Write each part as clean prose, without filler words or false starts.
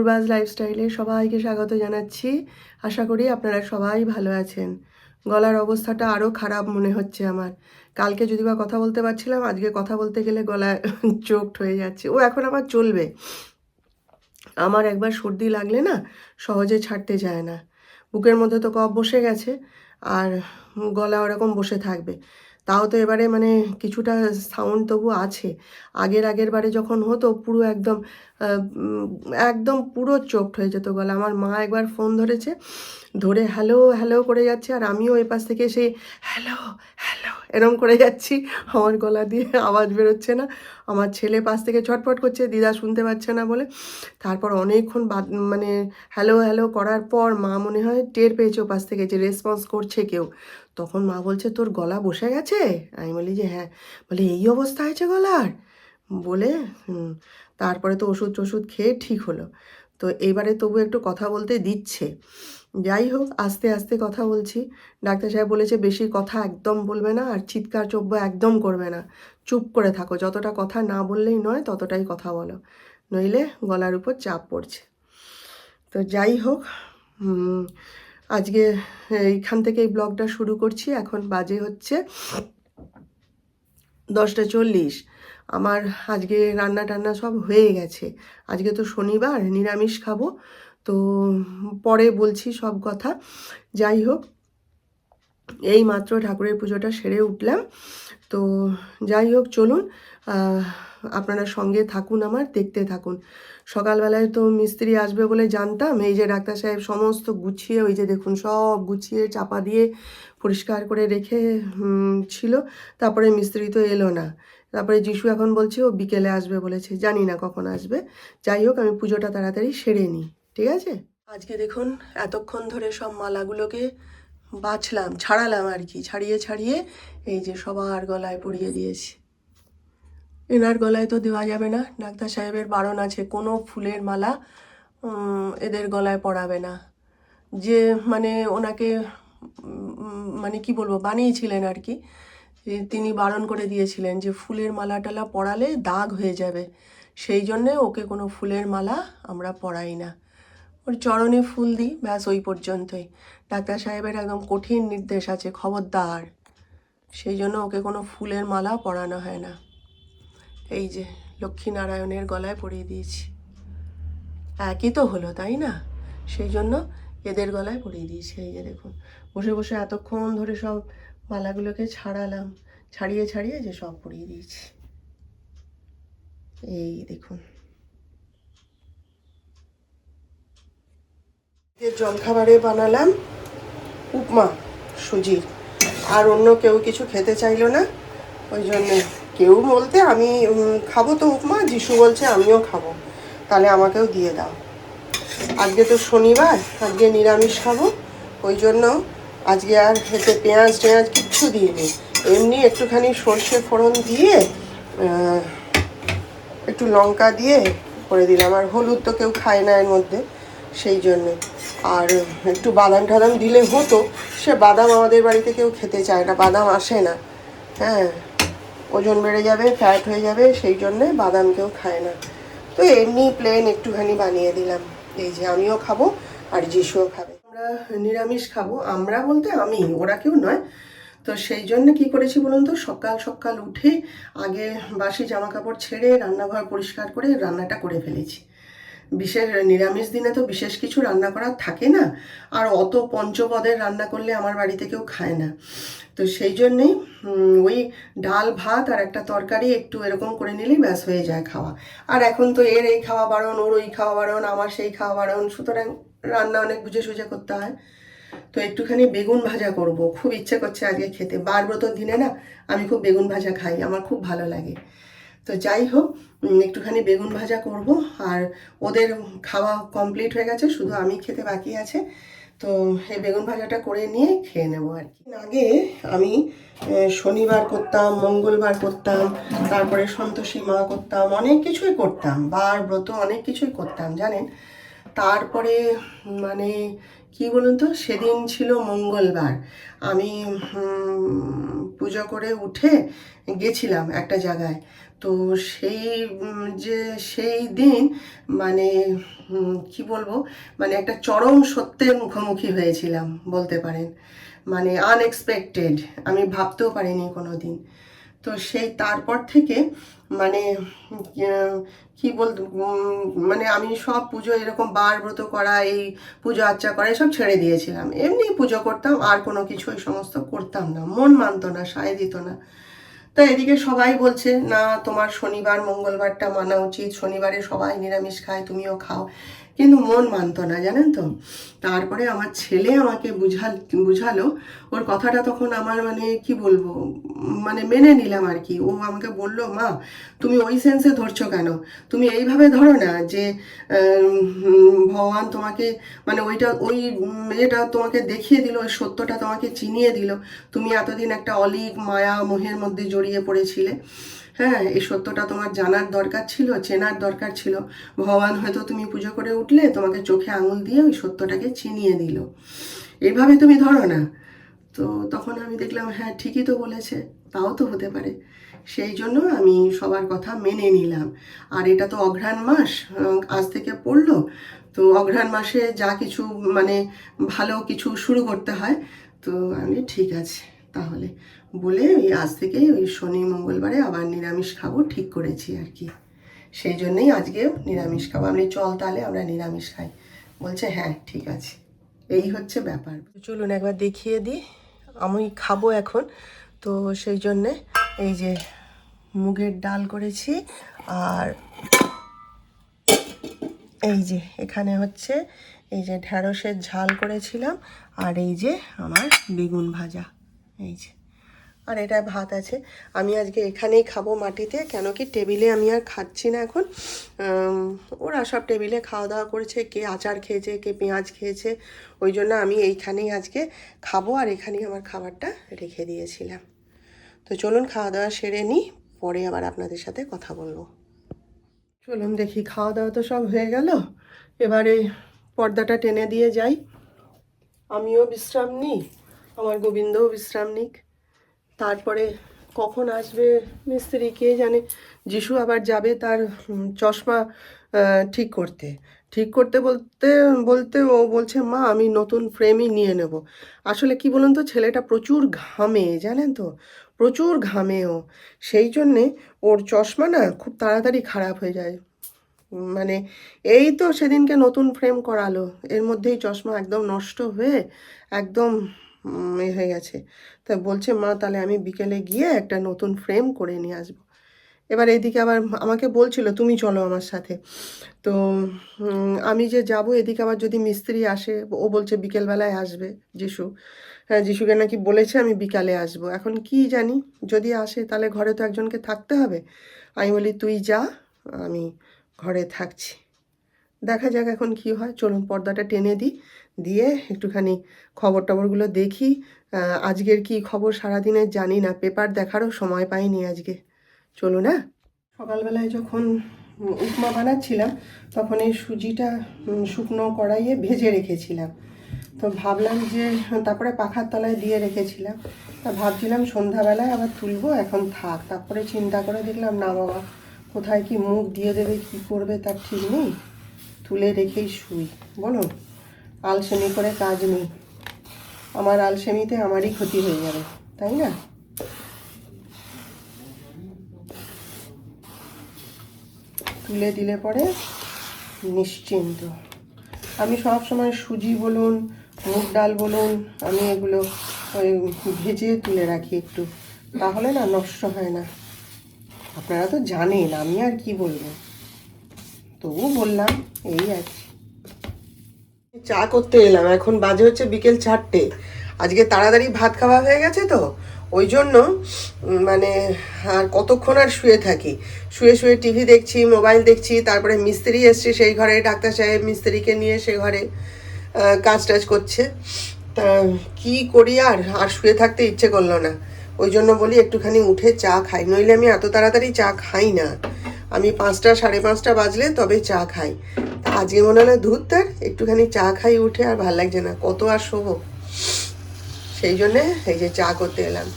পূর্বাজ লাইফস্টাইলে সবাইকে স্বাগত জানাচ্ছি। আশা করি আপনারা সবাই ভালো আছেন। গলার অবস্থাটা আরও খারাপ মনে হচ্ছে আমার। কালকে যদি বা কথা বলতে পারছিলাম, আজকে কথা বলতে গেলে গলায় চোকড হয়ে যাচ্ছে। ও এখন আমার চলবে। আমার একবার সর্দি লাগলে না সহজে ছাড়তে যায় না। বুকের মধ্যে তো কফ বসে গেছে, আর গলা ওরকম বসে থাকবে। তাও তো এবারে মানে কিছুটা সাউন্ড তবু আছে। আগের বারে যখন হতো পুরো একদম একদম পুরো চোকড হয়ে যেত গলা। আমার মা একবার ফোন ধরেছে, ধরে হ্যালো হ্যালো করে যাচ্ছে, আর আমিও এ পাশ থেকে সেই হ্যালো হ্যালো এরম করে যাচ্ছি। আমার গলা দিয়ে আওয়াজ বেরোচ্ছে না। আমার ছেলে পাশ থেকে ছটফট করছে, দিদা শুনতে পাচ্ছে না বলে। তারপর অনেকক্ষণ মানে হ্যালো হ্যালো করার পর মা মনে হয় টের পেয়েছে ও পাশ থেকে যে রেসপন্স করছে কেউ। তখন মা বলছে, তোর গলা বসে গেছে? আমি বলি যে হ্যাঁ। বলে এই অবস্থা হয়েছে গলার বলে তারপরে তো ওষুধ টষুধ খেয়ে ঠিক হলো। তো এইবারে তবু একটু কথা বলতে দিচ্ছে। যাই হোক, আস্তে আস্তে কথা বলছি। ডাক্তার সাহেব বলেছে বেশি কথা একদম বলবে না, আর চিৎকার চব্য একদম করবে না, চুপ করে থাকো। যতটা কথা না বললেই নয় ততটাই কথা বলো, নইলে গলার উপর চাপ পড়ছে। তো যাই হোক, আজকে এইখান থেকে এই ব্লগটা শুরু করছি। এখন বাজে হচ্ছে 10টা 40। আমার আজকে রান্না টান্না সব হয়ে গেছে। আজকে তো শনিবার, নিরামিষ খাবো। তো পরে বলছি সব কথা। যাই হোক, এই মাত্র ঠাকুরের পুজোটা সেরে উঠলাম। তো যাই হোক, চলুন আপনারা সঙ্গে থাকুন, আমার দেখতে থাকুন। সকালবেলায় তো মিস্ত্রি আসবে বলে জানতাম। এই যে ডাক্তার সাহেব সমস্ত গুছিয়ে, ওই যে দেখুন সব গুছিয়ে চাপা দিয়ে পরিষ্কার করে রেখে ছিল। তারপরে মিস্ত্রি তো এলো না। তারপরে যিশু এখন বলছে ও বিকেলে আসবে বলেছে, জানি না কখন আসবে। যাই হোক, আমি পুজোটা তাড়াতাড়ি সেরে নিই, ঠিক আছে? আজকে দেখুন এতক্ষণ ধরে সব মালাগুলোকে বাছলাম, ছাড়ালাম আর কি। ছাড়িয়ে ছাড়িয়ে এই যে সবার গলায় পরিয়ে দিয়েছি। এনার গলায় তো দেওয়া যাবে না, ডাক্তার সাহেবের বারণ আছে, কোনো ফুলের মালা এদের গলায় পরাবে না। যে মানে ওনাকে মানে কি বলবো, বানিয়েছিলেন আর কি, তিনি বারণ করে দিয়েছিলেন যে ফুলের মালা টালা পরালে দাগ হয়ে যাবে। সেই জন্যে ওকে কোনো ফুলের মালা আমরা পরাই না। ওর চরণে ফুল দিই, ব্যাস ওই পর্যন্তই। ডাক্তার সাহেবের একদম কঠিন নির্দেশ আছে, খবরদার। সেই জন্য ওকে কোনো ফুলের মালা পরানো হয় না। এই যে লক্ষ্মীনারায়ণের গলায় পরিয়ে দিয়েছি, একই তো হলো তাই না? সেই জন্য এদের গলায় পরিয়ে দিয়েছি। এই যে দেখুন, বসে বসে এতক্ষণ ধরে সব মালাগুলোকে ছাড়ালাম, ছাড়িয়ে ছাড়িয়ে যে সব পরিয়ে দিয়েছি। এই দেখুন, জলখাবারে বানালাম উপমা সুজির। আর অন্য কেউ কিছু খেতে চাইলো না, ওই জন্যে। কেউ বলতে আমি খাবো তো উপমা, যিশু বলছে আমিও খাবো, তাহলে আমাকেও দিয়ে দাও। আজকে তো শনিবার, আজকে নিরামিষ খাবো। ওই জন্য আজকে আর এতে পেঁয়াজ টেঁয়াজ কিচ্ছু দিইনি। এমনি একটুখানি সর্ষে ফোড়ন দিয়ে একটু লঙ্কা দিয়ে করে দিলাম। আর হলুদ তো কেউ খায় না এর মধ্যে, সেই জন্যে। আর একটু বাদাম টাদাম দিলে হতো, সে বাদাম আমাদের বাড়িতে কেউ খেতে চায় না, বাদাম আসে না। হ্যাঁ, ওজন বেড়ে যাবে, ফ্যাট হয়ে যাবে, সেই জন্যে বাদাম কেউ খায় না। তো এমনি প্লেন একটুখানি বানিয়ে দিলাম। এই যে আমিও খাবো আর যিশুও খাবে। আমরা নিরামিষ খাবো, আমরা বলতে আমি, ওরা কেউ নয়। তো সেই জন্য কি করেছি বলুন তো, সকাল সকাল উঠে আগে বাসি জামা কাপড় ছেড়ে রান্নাঘর পরিষ্কার করে রান্নাটা করে ফেলেছি। বিশেষ নিরামিষ দিনে তো বিশেষ কিছু রান্না করার থাকে না, আর অত পঞ্চপদের রান্না করলে আমার বাড়িতে কেউ খায় না। তো সেই জন্যেই ওই ডাল ভাত আর একটা তরকারি একটু এরকম করে নিলেই ব্যাস হয়ে যায় খাওয়া। আর এখন তো এর এই খাওয়া বারণ, ওর ওই খাওয়া বারণ, আমার সেই খাওয়া বারণ, সুতরাং রান্না অনেক বুঝে সুঝে করতে হয়। তো একটুখানি বেগুন ভাজা করব, খুব ইচ্ছে করছে আজকে খেতে। বারব্রতর দিনে না আমি খুব বেগুন ভাজা খাই, আমার খুব ভালো লাগে। তো যাই হোক, একটুখানি বেগুন ভাজা করব। আর ওদের খাওয়া কমপ্লিট হয়ে গেছে, শুধু আমি খেতে বাকি আছে। তো এই বেগুন ভাজাটা করে নিয়ে খেয়ে নেবো আর কি। আগে আমি শনিবার করতাম, মঙ্গলবার করতাম, তারপরে সন্তোষী মা করতাম, অনেক কিছুই করতাম, বার ব্রত অনেক কিছুই করতাম জানেন। তারপরে মানে কি বলুন তো, সেদিন ছিল মঙ্গলবার। আমি পুজো করে উঠে গেছিলাম একটা জায়গায়। তো সেই যে সেই দিন মানে কি বলবো, মানে একটা চরম সত্যের মুখোমুখি হয়েছিলাম বলতে পারেন। মানে আনএক্সপেক্টেড, আমি ভাবতেও পারিনি কোনো দিন। তো সেই তারপর থেকে মানে কি বলতো, মানে আমি সব পুজো এরকম বার ব্রত করা, এই পুজো আর্চা করা এসব ছেড়ে দিয়েছিলাম। এমনি পুজো করতাম, আর কোনো কিছু ওই সমস্ত করতাম না, মন মানতো না, সায় দিত না। তা এদিকে সবাই বলছে না তোমার শনিবার মঙ্গলবারটা মানা উচিত, শনিবারে সবাই নিরামিষ খায়, তুমিও খাও। কিন্তু মন মানতো না, জানেন তো। তারপরে আমার ছেলে আমাকে বুঝালো। ওর কথাটা তখন আমার মানে কি বলবো, মানে মেনে নিলাম আর কি। ও আমাকে বলল, মা তুমি ওই সেন্সে ধরছো কেন, তুমি এইভাবে ধরো না যে ভগবান তোমাকে মানে ওইটা ওই এটা তোমাকে দেখিয়ে দিল, ওই সত্যটা তোমাকে চিনিয়ে দিল। তুমি এতদিন একটা অলীক মায়া মোহের মধ্যে জড়িয়ে পড়েছিলে। হ্যাঁ, এই সত্যটা তোমার জানার দরকার ছিল, চেনার দরকার ছিল। ভগবান হয়তো তুমি পুজো করে উঠলে তোমাকে চোখে আঙুল দিয়ে ওই সত্যটাকে চিনিয়ে দিল, এইভাবে তুমি ধরো না। তো তখন আমি দেখলাম হ্যাঁ ঠিকই তো বলেছে, তাও তো হতে পারে। সেই জন্য আমি সবার কথা মেনে নিলাম। আর এটা তো অঘ্রাণ মাস, আজ থেকে পড়লো। তো অঘ্রাণ মাসে যা কিছু মানে ভালো কিছু শুরু করতে হয়। তো আমি ঠিক আছে তাহলে বলে ওই আজ থেকে ওই শনি মঙ্গলবারে আবার নিরামিষ খাবো ঠিক করেছি আর কি। সেই জন্যই আজকেও নিরামিষ খাবো। আমি চল তাহলে আমরা নিরামিষ খাই। বলছে হ্যাঁ ঠিক আছে। এই হচ্ছে ব্যাপার। চলুন একবার দেখিয়ে দিই, আমি খাবো এখন। তো সেই জন্যে এই যে মুগের ডাল করেছি, আর এই যে এখানে হচ্ছে এই যে ঢ্যাঁড়সের ঝাল করেছিলাম, আর এই যে আমার বেগুন ভাজা, এই যে। আর এটা ভাত আছে। আমি আজকে এখানেই খাবো মাটিতে, কেন কি টেবিলে আমি আর খাচ্ছি না এখন। ওরা সব টেবিলে খাওয়া দাওয়া করেছে, কে আচার খেয়েছে, কে পেঁয়াজ খেয়েছে। ওই জন্য আমি এইখানেই আজকে খাবো, আর এখানেই আমার খাবারটা রেখে দিয়েছিলাম। তো চলুন খাওয়া দাওয়া সেরে নিই, পরে আবার আপনাদের সাথে কথা বলবো। চলুন দেখি, খাওয়া দাওয়া তো সব হয়ে গেল, এবারে পর্দাটা টেনে দিয়ে যাই। আমিও বিশ্রাম নিই, আমার গোবিন্দও বিশ্রাম নিক। তারপরে কখন আসবে মিস্ত্রি কে জানে। যিশু আবার যাবে তার চশমা ঠিক করতে। ঠিক করতে বলতে বলতে ও বলছে মা আমি নতুন ফ্রেমই নিয়ে নেব। আসলে কি বলুন তো, ছেলেটা প্রচুর ঘামে জানেন তো, প্রচুর ঘামে ও। সেই জন্যে ওর চশমা না খুব তাড়াতাড়ি খারাপ হয়ে যায়। মানে এই তো সেদিনকে নতুন ফ্রেম করালো, এর মধ্যেই চশমা একদম নষ্ট হয়ে একদম এ হয়ে গেছে। তা বলছে মা তাহলে আমি বিকেলে গিয়ে একটা নতুন ফ্রেম করে নিয়ে আসবো। এবার এদিকে আবার আমাকে বলছিল তুমি চলো আমার সাথে। তো আমি যে যাব, এদিকে আবার যদি মিস্ত্রি আসে, ও বলছে বিকেলবেলায় আসবে যিশু। হ্যাঁ, যিশুকে নাকি বলেছে আমি বিকালে আসবো। এখন কি জানি, যদি আসে তাহলে ঘরে তো একজনকে থাকতে হবে। আমি বলি তুই যা, আমি ঘরে থাকছি। দেখা যাক এখন কি হয়। চলুন পর্দাটা টেনে দিই, দিয়ে একটুখানি খবর টবরগুলো দেখি। আজকের কি খবর সারাদিনের জানি না, পেপার দেখারও সময় পাইনি আজকে। চলুন। হ্যাঁ, সকালবেলায় যখন উপমা বানাচ্ছিলাম তখন এই সুজিটা শুকনো কড়াইয়ে ভেজে রেখেছিলাম। তো ভাবলাম যে তারপরে পাখার তলায় দিয়ে রেখেছিলাম। তা ভাবছিলাম সন্ধ্যাবেলায় আবার তুলবো, এখন থাক। তারপরে চিন্তা করে দেখলাম না বাবা, কোথায় কি মুখ দিয়ে দেবে, কি করবে তার ঠিক নেই, তুলে রেখেই শুই। বলুন, আলসেমি করে কাজ নেই। আমার আলসেমিতে আমারই ক্ষতি হয়ে যাবে, তাই না? তুলে দিলে পরে নিশ্চিন্ত। আমি সব সময় সুজি বলুন, মুগ ডাল বলুন, আমি এগুলো ওই ভেজে তুলে রাখি একটু, তাহলে না নষ্ট হয় না। আপনারা তো জানেন, আমি আর কি বলবো, তবু বললাম এই আর কি। চা করতে এলাম, এখন বাজে হচ্ছে বিকেল 4টে। আজকে তাড়াতাড়ি ভাত খাওয়া হয়ে গেছে তো ওই জন্য মানে আর কতক্ষণ আর শুয়ে থাকি। শুয়ে শুয়ে টিভি দেখছি, মোবাইল দেখছি। তারপরে মিস্ত্রি এসছে সেই ঘরে, ডাক্তার সাহেব মিস্ত্রিকে নিয়ে সে ঘরে কাজ টাজ করছে। তা কী করি, আর আর শুয়ে থাকতে ইচ্ছে করলো না। ওই জন্য বলি একটুখানি উঠে চা খাই, নইলে আমি এত তাড়াতাড়ি চা খাই না। আমি 5টা 5:30 বাজলে তবে চা খাই। আজকে মনে হলো দুধ তার একটুখানি চা খাই উঠে, আর ভাল লাগছে না, কত আর শোবো। সেই জন্যে এই যে চা করতে এলাম।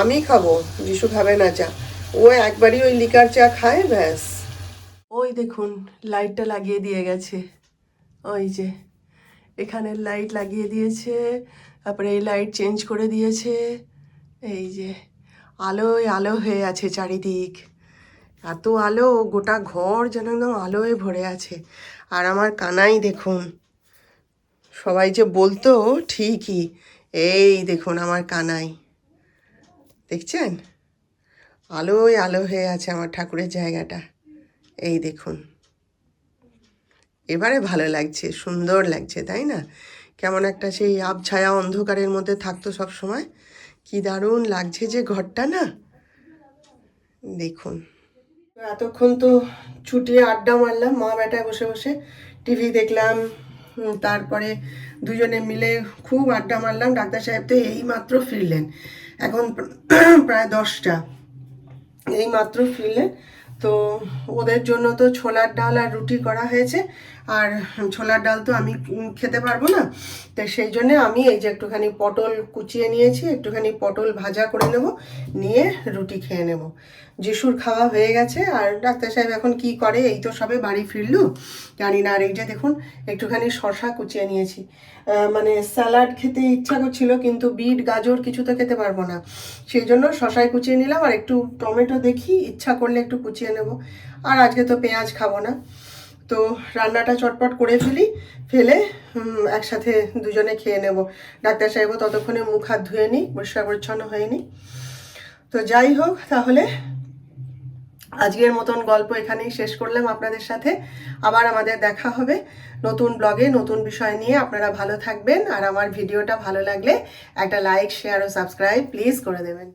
আমি খাবো, যিশু খাবে না চা। ও একবারই ওই লিকার চা খায়, ব্যাস। ওই দেখুন লাইটটা লাগিয়ে দিয়ে গেছে, ওই যে এখানের লাইট লাগিয়ে দিয়েছে, তারপরে এই লাইট চেঞ্জ করে দিয়েছে। এই যে আলোয় আলো হয়ে আছে চারিদিক, এত আলো, গোটা ঘর যেন একদম আলোয় ভরে আছে। আর আমার কানাই দেখুন, সবাই যে বলতো ঠিকই, এই দেখুন আমার কানাই, দেখছেন আলোয় আলো হয়ে আছে আমার ঠাকুরের জায়গাটা। এই দেখুন, এবারে ভালো লাগছে, সুন্দর লাগছে, তাই না? কেমন একটা সেই আবছায়া অন্ধকারের মধ্যে থাকতো সব সময়, কি দারুণ লাগছে যে ঘরটা না। দেখুন, এতক্ষণ তো ছুটিয়ে আড্ডা মারলাম, মা বেটায় বসে বসে টিভি দেখলাম, তারপরে দুজনে মিলে খুব আড্ডা মারলাম। ডাক্তার সাহেব তো এই মাত্র ফিরলেন, এখন প্রায় 10টা, এই মাত্র ফিরলেন। তো ওদের জন্য তো ছোলার ডাল আর রুটি করা হয়েছে, আর ছোলার ডাল তো আমি খেতে পারবো না, তো সেই জন্যে আমি এই যে একটুখানি পটল কুচিয়ে নিয়েছি, একটুখানি পটল ভাজা করে নেব, নিয়ে রুটি খেয়ে নেব। যিশুর খাওয়া হয়ে গেছে, আর ডাক্তার সাহেব এখন কি করে, এই তো সবে বাড়ি ফিরলো, জানি না। আর এই যে দেখুন একটুখানি শশা কুচিয়ে নিয়েছি, মানে স্যালাড খেতে ইচ্ছা করছিল, কিন্তু বিট গাজর কিছু তো খেতে পারবো না, সেই জন্য শশায় কুচিয়ে নিলাম, আর একটু টমেটো দেখি ইচ্ছা করলে একটু কুচিয়ে নেব। আর আজকে তো পেঁয়াজ খাবো না, তো রান্নাটা চটপট করে ফেলে একসাথে দুজনে খেয়ে নেব। ডাক্তার সাহেবও ততক্ষণে মুখ হাত ধুয়ে নিই, পরিষ্কার পরিচ্ছন্ন হয়ে নিই। তো যাই হোক, তাহলে আজকের মতন গল্প এখানেই শেষ করলাম আপনাদের সাথে। আবার আমাদের দেখা হবে নতুন ব্লগে, নতুন বিষয় নিয়ে। আপনারা ভালো থাকবেন, আর আমার ভিডিওটা ভালো লাগলে একটা লাইক, শেয়ার ও সাবস্ক্রাইব প্লিজ করে দেবেন।